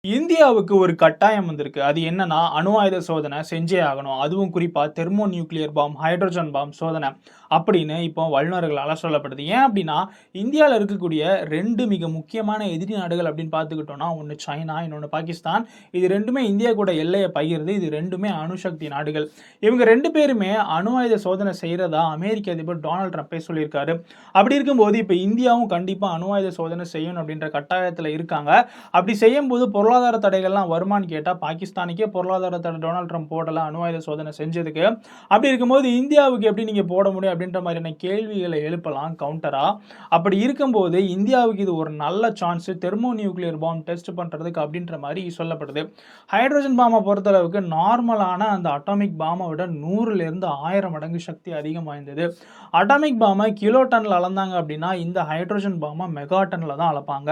இந்தியாவுக்கு ஒரு கட்டாயம் வந்திருக்கு. அது என்னன்னா, அணு ஆயுத சோதனை செஞ்சே ஆகணும். அதுவும் குறிப்பா thermonuclear bomb, hydrogen bomb சோதனை அப்படின்னு இப்போ வல்லுனர்களால சொல்லப்படுது. ஏன் அப்படின்னா, இந்தியால இருக்கக்கூடிய 2 மிக முக்கியமான எதிரி நாடுகள் அப்படின்னு பார்த்துக்கிட்டோம்னா, ஒண்ணு சைனா, இன்னொன்னு பாகிஸ்தான். இது 2மே இந்தியா கூட எல்லைய பகிருது. இது 2மே அணுசக்தி நாடுகள். இவங்க 2 பேருமே அணு ஆயுத சோதனை செய்றதா அமெரிக்க அதிபர் டொனால்ட் ட்ரம்ப்பே சொல்லியிருக்காரு. அப்படி இருக்கும்போது, இப்ப இந்தியாவும் கண்டிப்பா அணு ஆயுத சோதனை செய்யணும் அப்படின்ற கட்டாயத்துல இருக்காங்க. அப்படி செய்யும்போது பொருளாதார தடைகள்லாம் வருமான்னு கேட்டா, பாகிஸ்தானுக்கே பொருளாதார தடை டொனால்ட் ட்ரம்ப் போடல அணு ஆயுத சோதனை செஞ்சதுக்கு. அப்படி இருக்கும்போது இந்தியாவுக்கு எப்படி நீங்க போட முடியும் அப்படின்ற மாதிரியான கேள்விகளை எழுப்பலாம் கவுண்டரா. அப்படி இருக்கும்போது இந்தியாவுக்கு இது ஒரு நல்ல chance thermonuclear bomb test பண்றதுக்கு அப்படின்ற மாதிரி சொல்லப்படுது. ஹைட்ரோஜன் பாம்பை பொறுத்தளவுக்கு நார்மலான அந்த அட்டாமிக் பாமை விட 100ல இருந்து 1000 மடங்கு சக்தி அதிகம் வாய்ந்தது. அட்டாமிக் பாமை கிலோ டன்ல அளந்தாங்க அப்படின்னா இந்த ஹைட்ரோஜன் பாமை மெகா டன்ல தான் அளப்பாங்க.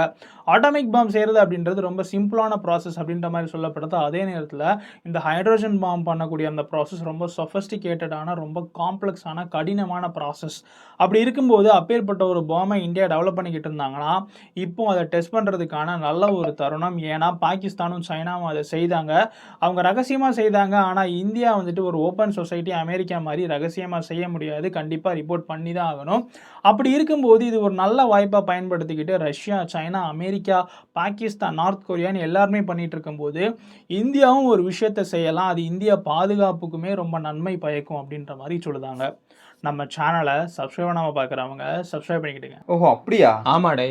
அட்டாமிக் பாம் செய்கிறது அப்படின்றது ரொம்ப சிம்பிளான ப்ராசஸ் அப்படின்ற மாதிரி சொல்லப்படுது. அதே நேரத்தில் இந்த ஹைட்ரோஜன் பாம் பண்ணக்கூடிய அந்த ப்ராசஸ் ரொம்ப சொஃபஸ்டிகேட்டடான, ரொம்ப காம்ப்ளெக்ஸான, கடினமான ப்ராசஸ். அப்படி இருக்கும்போது அப்பேற்பட்ட ஒரு பாமை இந்தியா டெவலப் பண்ணிக்கிட்டு இருந்தாங்கன்னா, இப்போ அதை டெஸ்ட் பண்ணுறதுக்கான நல்ல ஒரு தருணம். ஏன்னா பாகிஸ்தானும் சைனாவும் அதை செய்தாங்க. அவங்க ரகசியமாக செய்தாங்க. ஆனால் இந்தியா வந்துட்டு ஒரு ஓப்பன் சொசைட்டி அமெரிக்கா மாதிரி ரகசியமாக செய்ய முடியாது. கண்டிப்பாக ரிப்போர்ட் பண்ணி தான் ஆகணும். அப்படி இருக்கும்போது இது ஒரு நல்ல வாய்ப்பாக பயன்படுத்திக்கிட்டு Russia, China, America, Pakistan, north கொரியான்னு எல்லாருமே பண்ணிட்டு இருக்கும்போது இந்தியாவும் ஒரு விஷயத்த செய்யலாம். அது இந்தியா பாதுகாப்புக்குமே ரொம்ப நன்மை பயக்கும் அப்படின்ற மாதிரி சொல்லுதாங்க. நம்ம சேனலை சப்ஸ்கிரைப் பண்ணாமல் பார்க்குறவங்க சப்ஸ்கிரைப் பண்ணிக்கிட்டுங்க. ஓஹோ! அப்படியா? ஆமாடே.